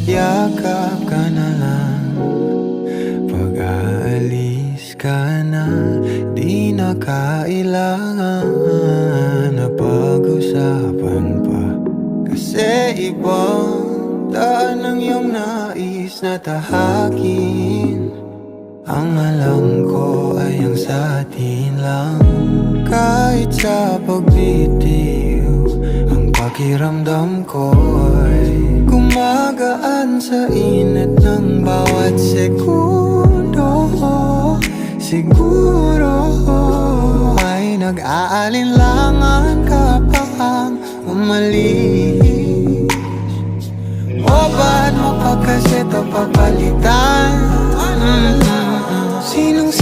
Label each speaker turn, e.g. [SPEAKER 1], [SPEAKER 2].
[SPEAKER 1] Yakap ka na lang, pag-aalis ka na. Di na kailangan na pag-usapan pa, kasi ibang daan ang iyong nais na tahakin. Ang alam ko ay ang sa atin lang. Kahit sa pagbitiw, ang pakiramdam ko'y gumagaan sa init ng bawat segundo. Siguro ay nag-aalinlangan ka pang umalis. O ba't mo pa kasi ito papalitan? Sinong